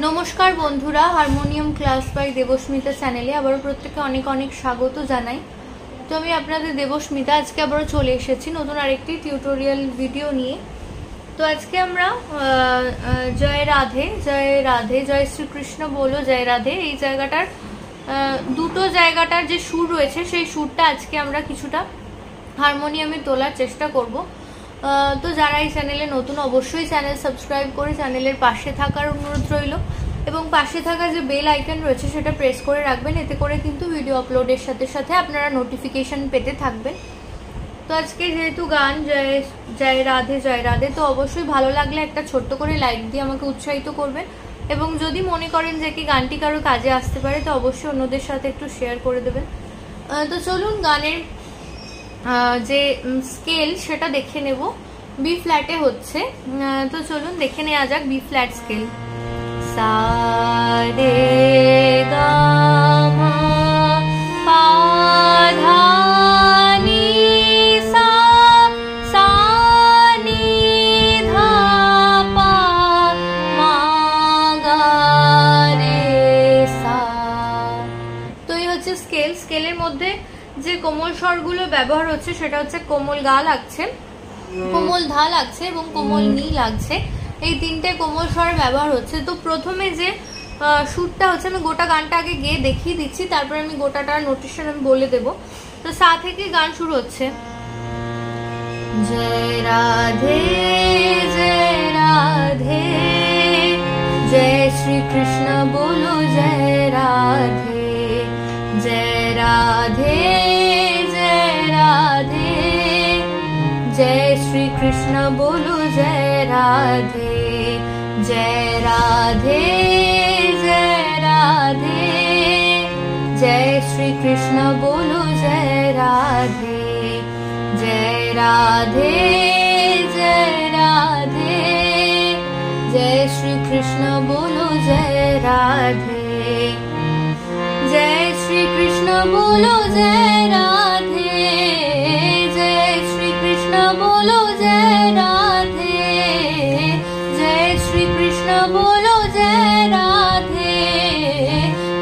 नमस्कार बंधुरा harmonium class by Devasmita चैनेले आबारो प्रत्येके अनेक अनेक स्वागत जानाई। तो आमी आपनादेर देवस्मिता आज के आबारो चले एसेछि नतुन आरेकटी टिउटोरियल भिडियो निये। तो आज के आमरा जय राधे जय राधे जय श्री कृष्ण बोलो जय राधे এই জায়গাটার দুটো জায়গাটার যে সুর রয়েছে সেই সুরটা আজকে আমরা কিছুটা হারমোনিয়ামে তোলার চেষ্টা করব। तो যারা এই চ্যানেলে নতুন অবশ্যই চ্যানেল সাবস্ক্রাইব করে চ্যানেলের পাশে থাকার অনুরোধ রইল এবং পাশে থাকা যে বেল আইকন রয়েছে সেটা প্রেস করে রাখবেন, এতে করে কিন্তু ভিডিও আপলোডের সাথে সাথে আপনারা নোটিফিকেশন পেতে থাকবেন। তো আজকে যেহেতু গান জয় জয় রাধে, তো অবশ্যই ভালো লাগলে একটা ছোট্ট করে লাইক দিয়ে আমাকে উৎসাহিত করবেন এবং যদি মনে করেন যে কি গানটি কারো কাজে আসতে পারে তো অবশ্যই অন্যদের সাথে একটু শেয়ার করে দেবেন। তো চলুন গানের যে স্কেল সেটা দেখে নেব। বি ফ্ল্যাটে হচ্ছে, তো চলুন দেখে নেওয়া যাক বি ফ্ল্যাট স্কেল। সা রে গা মা পা ধা নি সা সা নি ধা পা মা গা রে সা। তো এই হচ্ছে স্কেল। স্কেলের মধ্যে যে কোমল স্বরগুলো ব্যবহার হচ্ছে সেটা হচ্ছে কোমল গা লাগছে, কোমল ধা লাগছে এবং কোমল নি লাগছে। এই তিনটে কোমল স্বর ব্যবহার হচ্ছে। তো প্রথমে যে সুরটা হচ্ছে আমি গোটা গানটা আগে গেয়ে দেখিয়ে দিচ্ছি, তারপরে আমি গোটাটার নোটেশন আমি বলে দেব। তো সা থেকে গান শুরু হচ্ছে জয় রাধে জয় রাধে জয় শ্রী কৃষ্ণ बोलो जय राधे जय राधे जय राधे जय श्री कृष्ण बोलो जय राधे जय राधे जय राधे जय श्री कृष्ण बोलो जय राधे जय राधे जय राधे जय श्री कृष्ण बोलो जय राधे जय श्री कृष्ण बोलो जय राधे जय श्री कृष्ण बोलो जय राधे जय श्री कृष्ण बोलो जय राधे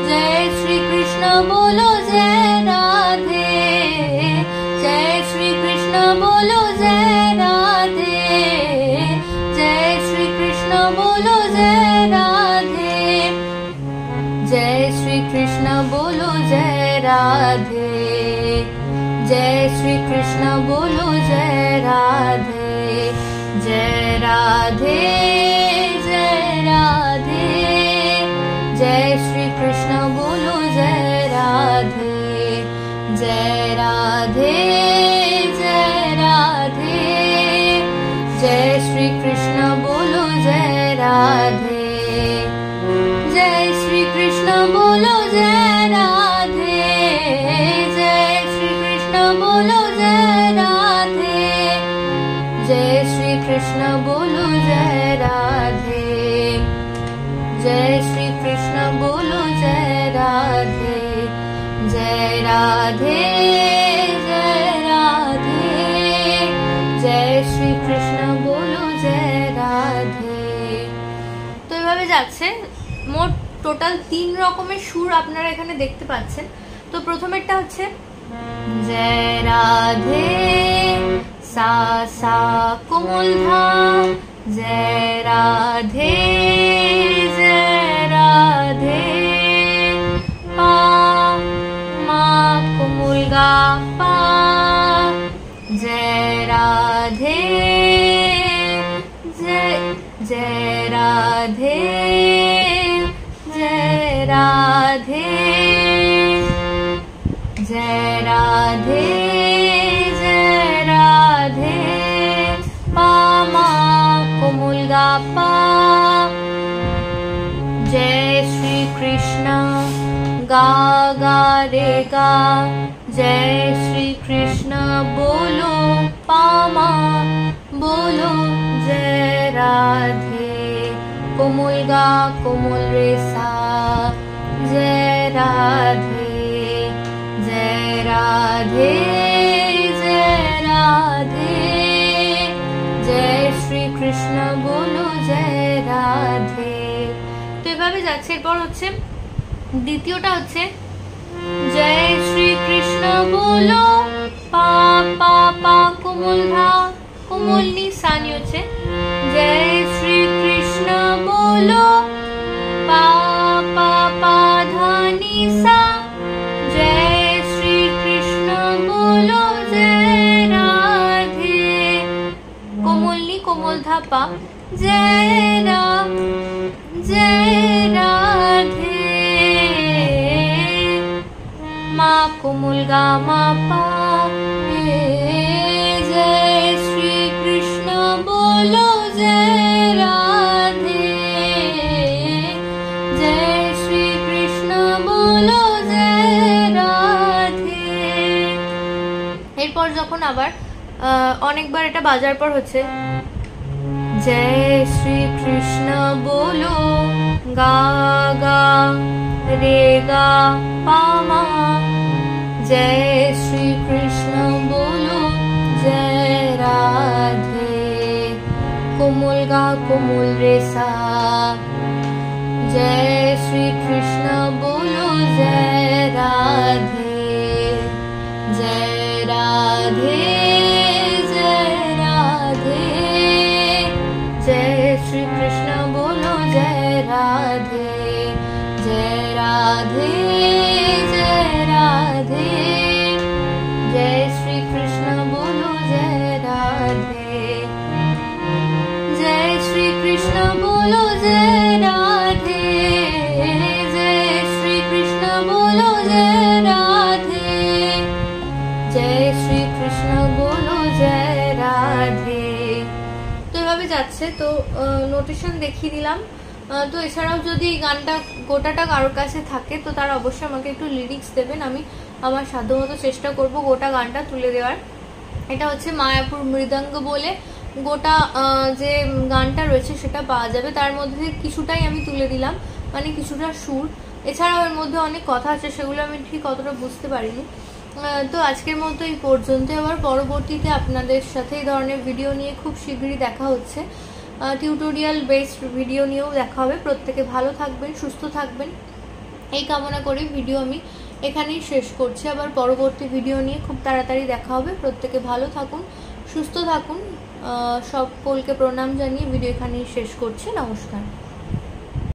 जय श्री कृष्ण बोलो जय राधे जय श्री कृष्ण बोलो जय राधे जय श्री कृष्ण बोलो जय राधे जय श्री कृष्ण बोलो जय राधे जय श्री कृष्ण बोलो जय राधे जय राधे जय राधे जय श्री कृष्ण बोलो जय राधे जय राधे जय राधे जय श्री कृष्ण बोलो जय राधे जय श्री कृष्ण बोलो जय राधे जय श्री कृष्ण बोलो जय राधे जय श्री कृष्ण बोलो जय राधे जय श्री कृष्ण बोलो जय राधे जय राधे जय राधे जय श्री कृष्ण बोलो जय राधे। তো এভাবে যাচ্ছে। মোট টোটাল 3 রকমের সুর আপনারা এখানে দেখতে পাচ্ছেন। তো প্রথমেরটা হচ্ছে জয় রাধে সা সা কোমল ধা জয় রাধে পা মা কোমল গা পা জয় রাধে जय राधे जय राधे जय राधे जय राधे पा मा कोमल गा पा जय श्री कृष्ण गा गा रे गा जय श्री कृष्ण बोलो पा मा बोलो जय राधे कोमल गा कोमल रे सा जय राधे जय राधे जय राधे जय श्री कृष्ण बोलो जय राधे তো এভাবে যাচ্ছে। এরপর হচ্ছে দ্বিতীয়টা হচ্ছে জয় শ্রী কৃষ্ণ বলো, পা পা পা কোমল ধা কোমল নি সা নি হচ্ছে জয় শ্রী কৃষ্ণ বলো, পা পা পা ধা নি সা, জয় শ্রী কৃষ্ণ বলো জয় রাধে, কোমল নি কোমল ধা পা, জয় রাম জয় রাধে, মা কোমল গা মা পা, জয় শ্রী কৃষ্ণ বলো জয় রাধে, জয় শ্রী কৃষ্ণ বলো জয় রাধে। এরপর যখন আবার অনেকবার এটা বাজার পর হচ্ছে জয় শ্রী কৃষ্ণ বলো, গা গা রে গা পা মা, জয় শ্রী কৃষ্ণ বলো জয় রাধে, কোমল গা কোমল রে সা, জয় শ্রী কৃষ্ণ বলো জয় রাধে, জয় রাধে জয় রাধে, জয় শ্রী কৃষ্ণ বলো জয় রাধে, জয় রাধে জয় রাধে, জয় শ্রী কৃষ্ণ বলো জয় রাধে, জয় শ্রী কৃষ্ণ বলো জয় রাধে, জয় শ্রী কৃষ্ণ বলো জয় রাধে, জয় শ্রী কৃষ্ণ বলো জয় রাধে। তো এভাবে যাচ্ছে। তো নোটেশন দেখিয়ে দিলাম। তো এছাড়াও যদি এই গানটা গোটাটা কারোর কাছে থাকে তো তারা অবশ্যই আমাকে একটু লিরিক্স দেবেন, আমি আমার সাধ্যমতো চেষ্টা করব গোটা গানটা তুলে দেওয়ার। এটা হচ্ছে মায়াপুর মৃদঙ্গ বলে গোটা যে গানটা রয়েছে সেটা পাওয়া যাবে, তার মধ্যে কিছুটাই আমি তুলে দিলাম, মানে কিছুটা সুর। এছাড়াও এর মধ্যে অনেক কথা আছে, সেগুলো আমি ঠিক অতটা বুঝতে পারিনি। তো আজকের মতো এই পর্যন্ত। আবার পরবর্তীতে আপনাদের সাথে এই ধরনের ভিডিও নিয়ে খুব শীঘ্রই দেখা হচ্ছে, টিউটোরিয়াল বেসড ভিডিও নিয়েও দেখা হবে। প্রত্যেকে ভালো থাকবেন, সুস্থ থাকবেন এই কামনা করে ভিডিও আমি এখানেই শেষ করছি। আবার পরবর্তী ভিডিও নিয়ে খুব তাড়াতাড়ি দেখা হবে। প্রত্যেকে ভালো থাকুন, সুস্থ থাকুন। সকলকে প্রণাম জানিয়ে ভিডিও এখানেই শেষ করছি। নমস্কার।